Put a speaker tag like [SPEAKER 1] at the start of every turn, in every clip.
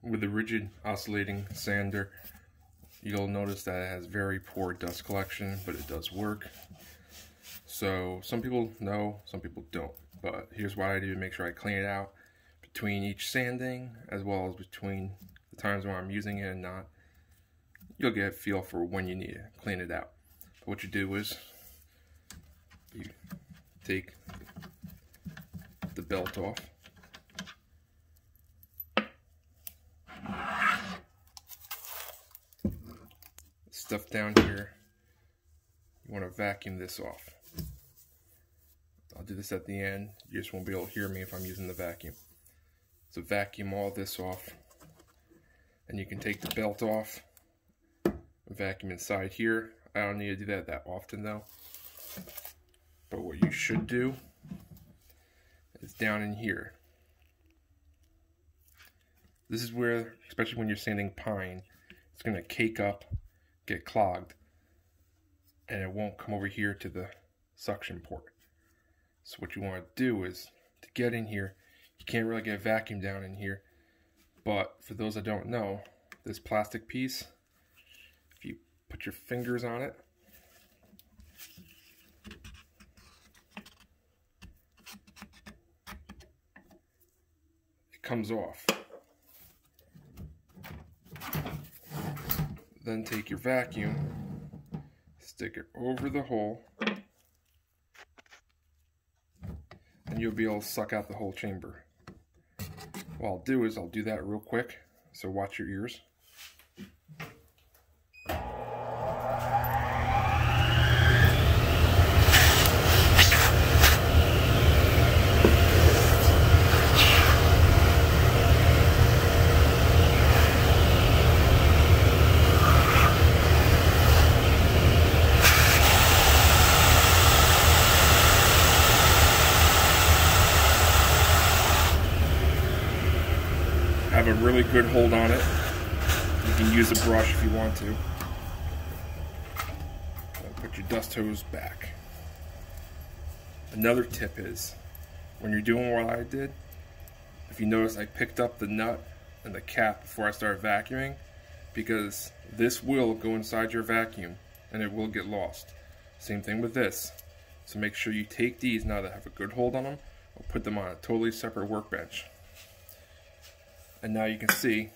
[SPEAKER 1] with the Ridgid Oscillating Sander, you'll notice that it has very poor dust collection, but it does work. So some people know, some people don't. But here's what I do to make sure I clean it out between each sanding, as well as between the times when I'm using it and not. You'll get a feel for when you need to clean it out. But what you do is you take the belt off. Stuff down here, you want to vacuum this off. I'll do this at the end. You just won't be able to hear me if I'm using the vacuum. So vacuum all this off, and you can take the belt off, vacuum inside here. I don't need to do that often though. But what you should do is down in here. This is where, especially when you're sanding pine, it's going to cake up, get clogged, and it won't come over here to the suction port. So what you want to do is, to get in here, you can't really get a vacuum down in here, but for those that don't know, this plastic piece, if you put your fingers on it, it comes off. Then take your vacuum, stick it over the hole, and you'll be able to suck out the whole chamber. What I'll do is I'll do that real quick, so watch your ears. Have a really good hold on it. You can use a brush if you want to. Put your dust hose back. Another tip is, when you're doing what I did, if you notice I picked up the nut and the cap before I started vacuuming, because this will go inside your vacuum and it will get lost. Same thing with this. So make sure you take these now that have a good hold on them, or put them on a totally separate workbench. And now you can see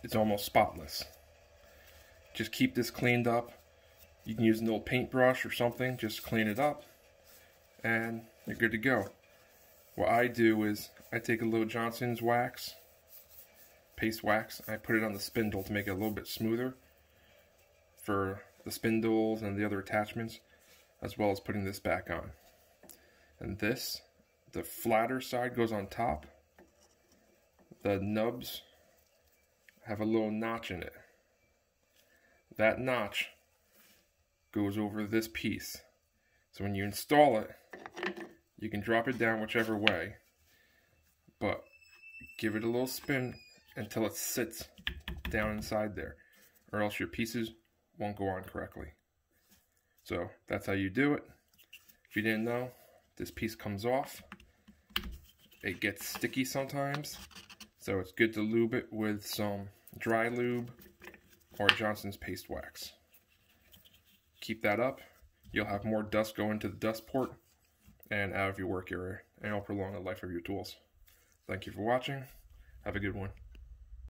[SPEAKER 1] it's almost spotless. Just keep this cleaned up. You can use an old paintbrush or something, just clean it up, and you're good to go. What I do is I take a little Johnson's wax, paste wax, and I put it on the spindle to make it a little bit smoother for the spindles and the other attachments, as well as putting this back on. And this, the flatter side goes on top. The nubs have a little notch in it. That notch goes over this piece. So when you install it, you can drop it down whichever way, but give it a little spin until it sits down inside there, or else your pieces won't go on correctly. So that's how you do it. If you didn't know, this piece comes off. It gets sticky sometimes, so it's good to lube it with some dry lube or Johnson's paste wax. Keep that up. You'll have more dust go into the dust port and out of your work area, and it'll prolong the life of your tools. Thank you for watching. Have a good one.